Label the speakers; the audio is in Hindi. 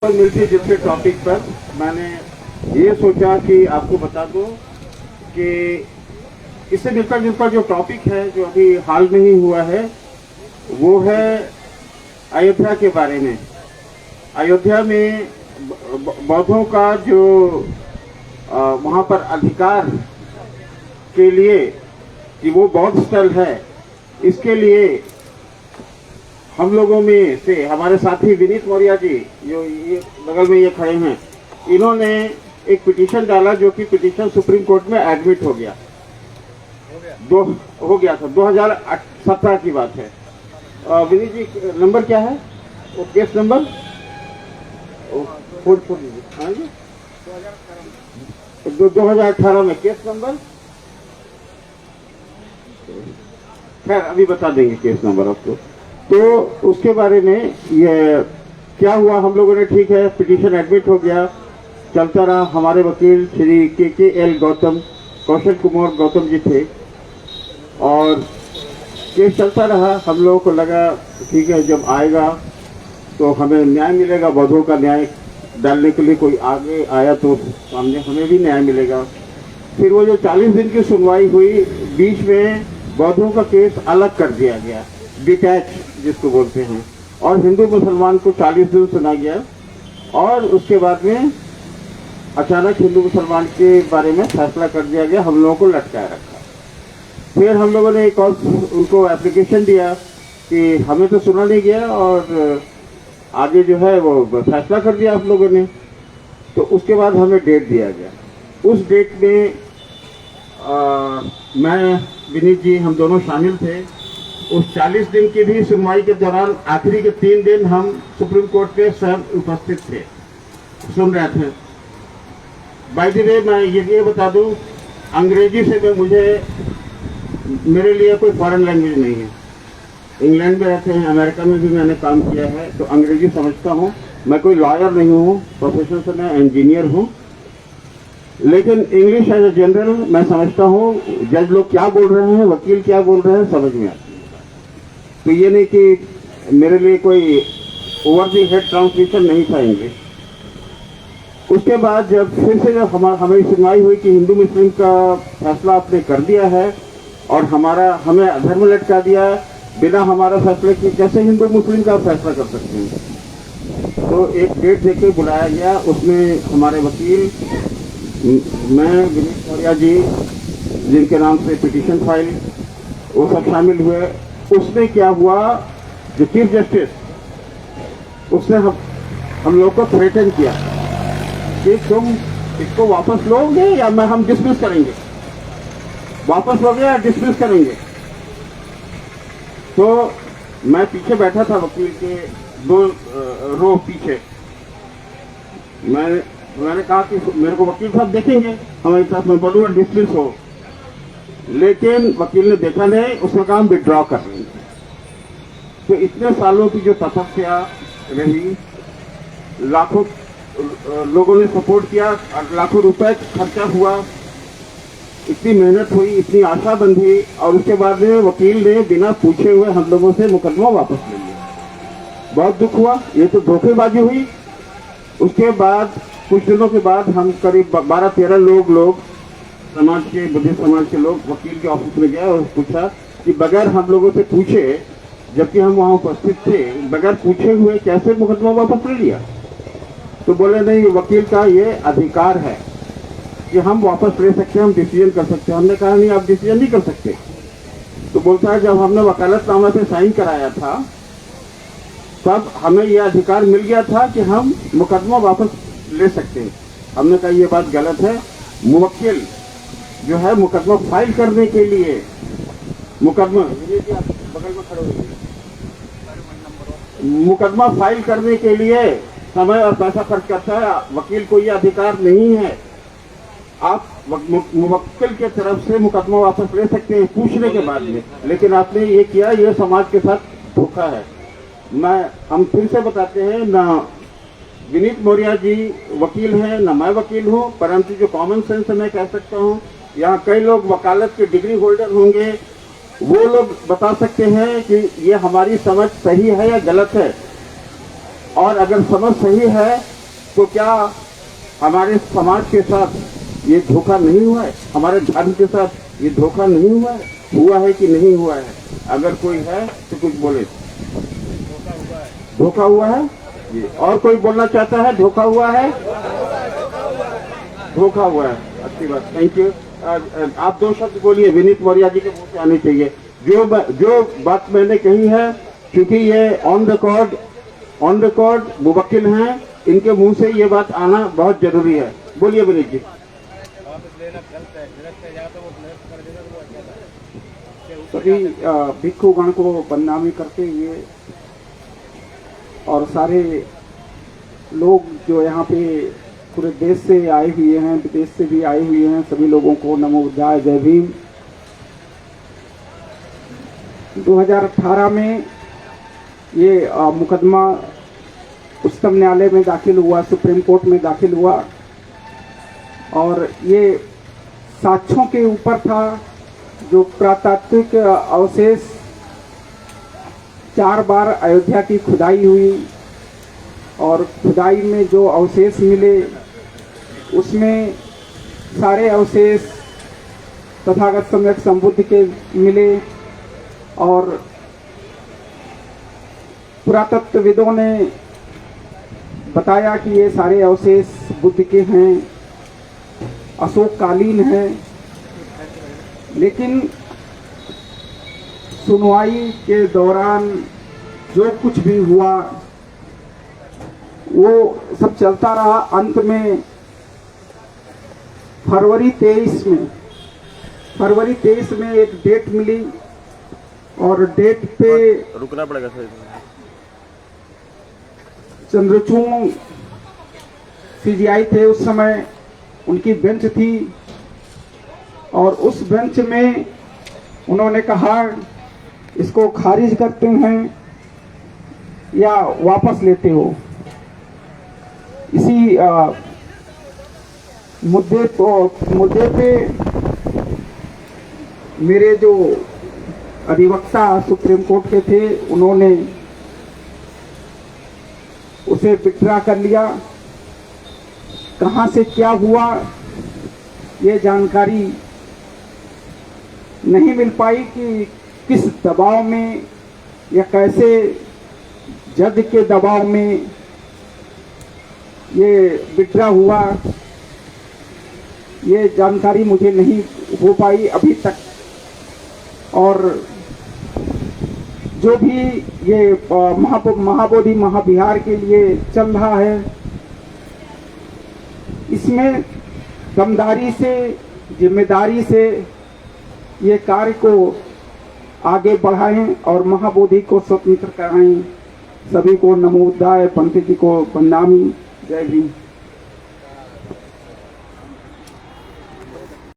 Speaker 1: मिलती जिसके टॉपिक पर मैंने ये सोचा कि आपको बता दूं कि इससे मिलता जुलता जो टॉपिक है जो अभी हाल में ही हुआ है वो है अयोध्या के बारे में। अयोध्या में बौद्धों का जो वहाँ पर अधिकार के लिए कि वो बौद्ध स्थल है, इसके लिए हम लोगों में से हमारे साथी विनीत मौर्य जी जो ये बगल में ये खड़े हैं, इन्होंने एक पिटीशन डाला जो कि पिटीशन सुप्रीम कोर्ट में एडमिट हो गया था। 2017 की बात है। विनीत जी नंबर क्या है वो केस नंबर? 2018 में केस नंबर, खैर अभी बता देंगे केस नंबर आपको। तो उसके बारे में ये क्या हुआ, हम लोगों ने ठीक है पिटीशन एडमिट हो गया, चलता रहा। हमारे वकील श्री के गौतम, कौशल कुमार गौतम जी थे और केस चलता रहा। हम लोगों को लगा ठीक है जब आएगा तो हमें न्याय मिलेगा, बौद्धों का न्याय डालने के लिए कोई आगे आया तो सामने हमें भी न्याय मिलेगा। फिर वो जो 40 दिन की सुनवाई हुई, बीच में बौद्धों का केस अलग कर दिया गया, डिटैच जिसको बोलते हैं, और हिंदू मुसलमान को 40 दिन सुना गया और उसके बाद में अचानक हिंदू मुसलमान के बारे में फैसला कर दिया गया, हम लोगों को लटकाया रखा। फिर हम लोगों ने एक और उनको एप्लीकेशन दिया कि हमें तो सुना नहीं गया और आगे जो है वो फैसला कर दिया आप लोगों ने। तो उसके बाद हमें डेट दिया गया। उस डेट में मैं विनीत जी हम दोनों शामिल थे। उस 40 दिन की भी सुनवाई के दौरान आखिरी के 3 दिन हम सुप्रीम कोर्ट में स्वयं उपस्थित थे, सुन रहे थे। बाय द वे मैं ये बता दूं, अंग्रेजी से मेरे लिए कोई फॉरेन लैंग्वेज नहीं है। इंग्लैंड में रहते हैं, अमेरिका में भी मैंने काम किया है, तो अंग्रेजी समझता हूँ। मैं कोई लॉयर नहीं हूँ, प्रोफेशन से मैं इंजीनियर हूँ, लेकिन इंग्लिश एज ए जनरल मैं समझता हूँ। जज लोग क्या बोल रहे हैं, वकील क्या बोल रहे हैं, समझ में आती है। तो ये नहीं कि मेरे लिए कोई ओवर दी हेड ट्रांसलेशन नहीं था इंग्लिश। उसके बाद जब फिर से जब हमारी सुनवाई हुई कि हिंदू मुस्लिम का फैसला आपने कर दिया है और हमें अधर्म लटका दिया, बिना हमारा फैसले के कैसे हिंदू मुस्लिम का फैसला कर सकते हैं। तो एक डेट देके बुलाया गया, उसमें हमारे वकील, मैं, विनीत मौर्य जी जिनके नाम से पिटीशन फाइल, वो सब शामिल हुए। उसमें क्या हुआ, जो चीफ जस्टिस उसने हम लोग को थ्रेटन किया कि तुम इसको वापस लोगे या हम डिसमिस करेंगे, वापस लोगे या डिसमिस करेंगे। तो मैं पीछे बैठा था वकील के 2 रो पीछे। मैंने कहा कि मेरे को वकील साहब देखेंगे हमारे साथ, मैं बोलूँगा डिसमिस हो, लेकिन वकील ने देखा नहीं, उसने कहा हम विड्रॉ कर लेंगे। तो इतने सालों की जो तपस्या रही, लाखों लोगों ने सपोर्ट किया, लाखों रुपए खर्चा हुआ, इतनी मेहनत हुई, इतनी आशा बंधी, और उसके बाद में वकील ने बिना पूछे हुए हम लोगों से मुकदमा वापस ले लिया। बहुत दुख हुआ, ये तो धोखेबाजी हुई। उसके बाद कुछ दिनों के बाद हम करीब 12-13 लोग समाज के, बुद्धिस्ट समाज के लोग वकील के ऑफिस में गए और पूछा कि बगैर हम लोगों से पूछे, जबकि हम वहाँ उपस्थित थे, बगैर पूछे हुए कैसे मुकदमा वापस ले लिया। तो बोले नहीं, वकील का ये अधिकार है कि हम वापस ले सकते हैं, हम डिसीजन कर सकते हैं। हमने कहा नहीं, आप डिसीजन नहीं कर सकते। तो बोलता है जब हमने वकालतनामा पे साइन कराया था तब हमें यह अधिकार मिल गया था कि हम मुकदमा वापस ले सकते हैं। हमने कहा ये बात गलत है। मुवक्किल जो है मुकदमा फाइल करने के लिए, मुकदमा बगल में खड़े हुए, मुकदमा फाइल करने के लिए समय और पैसा खर्च करता है। वकील को यह अधिकार नहीं है। आप मुवक्किल के तरफ से मुकदमा वापस ले सकते हैं पूछने के बाद में, लेकिन आपने ये किया, ये समाज के साथ धोखा है। हम फिर से बताते हैं, ना विनीत मौर्य जी वकील हैं, ना मैं वकील हूँ, परंतु जो कॉमन सेंस मैं कह सकता हूँ, यहाँ कई लोग वकालत के डिग्री होल्डर होंगे, वो लोग बता सकते हैं कि ये हमारी समझ सही है या गलत है। और अगर समझ सही है तो क्या हमारे समाज के साथ ये धोखा नहीं हुआ है? हमारे धर्म के साथ ये धोखा नहीं हुआ है? हुआ है कि नहीं हुआ है? अगर कोई है तो कुछ बोले। धोखा हुआ है जी। और कोई बोलना चाहता है? धोखा हुआ है? धोखा हुआ है। अच्छी बात, थैंक यू। आप दो शब्द बोलिए, विनीत मौर्य जी के मुंह से आनी चाहिए। जो बात मैंने कही है, क्योंकि ये ऑन रिकॉर्ड मुवक्किल हैं, इनके मुंह से ये बात आना बहुत जरूरी है। बोलिए विनीत जी।
Speaker 2: सभी भिक्षुगण को बदनामी करते हुए और सारे लोग जो यहाँ पे पूरे देश से आए हुए हैं, विदेश से भी आए हुए हैं, सभी लोगों को नमो बुद्धाय, जय भीम। 2018 में ये मुकदमा उच्चतम न्यायालय में दाखिल हुआ, सुप्रीम कोर्ट में दाखिल हुआ और ये साक्ष्यों के ऊपर था। जो पुरातात्विक अवशेष 4 बार अयोध्या की खुदाई हुई और खुदाई में जो अवशेष मिले उसमें सारे अवशेष तथागत सम्यक संबुद्ध के मिले और पुरातत्वविदों ने बताया कि ये सारे अवशेष बुद्ध के हैं, अशोककालीन हैं। लेकिन सुनवाई के दौरान जो कुछ भी हुआ वो सब चलता रहा। अंत में फरवरी 23 में एक डेट मिली और डेट पे
Speaker 3: रुकना पड़ेगा सर।
Speaker 2: चंद्रचूड़ सीजीआई थे उस समय, उनकी बेंच थी और उस बेंच में उन्होंने कहा इसको खारिज करते हैं या वापस लेते हो। इसी मुद्दे पे मेरे जो अधिवक्ता सुप्रीम कोर्ट के थे उन्होंने उसे विड्रा कर लिया। कहाँ से क्या हुआ ये जानकारी नहीं मिल पाई कि किस दबाव में या कैसे जज के दबाव में ये विड्रा हुआ, ये जानकारी मुझे नहीं हो पाई अभी तक। और जो भी ये महाबोधि महाविहार के लिए चल रहा है, इसमें दमदारी से, जिम्मेदारी से ये कार्य को आगे बढ़ाएं और महाबोधि को स्वतंत्र कराएं। सभी को नमो बुद्धाय, पंथ जी को प्रणाम, जय भीम।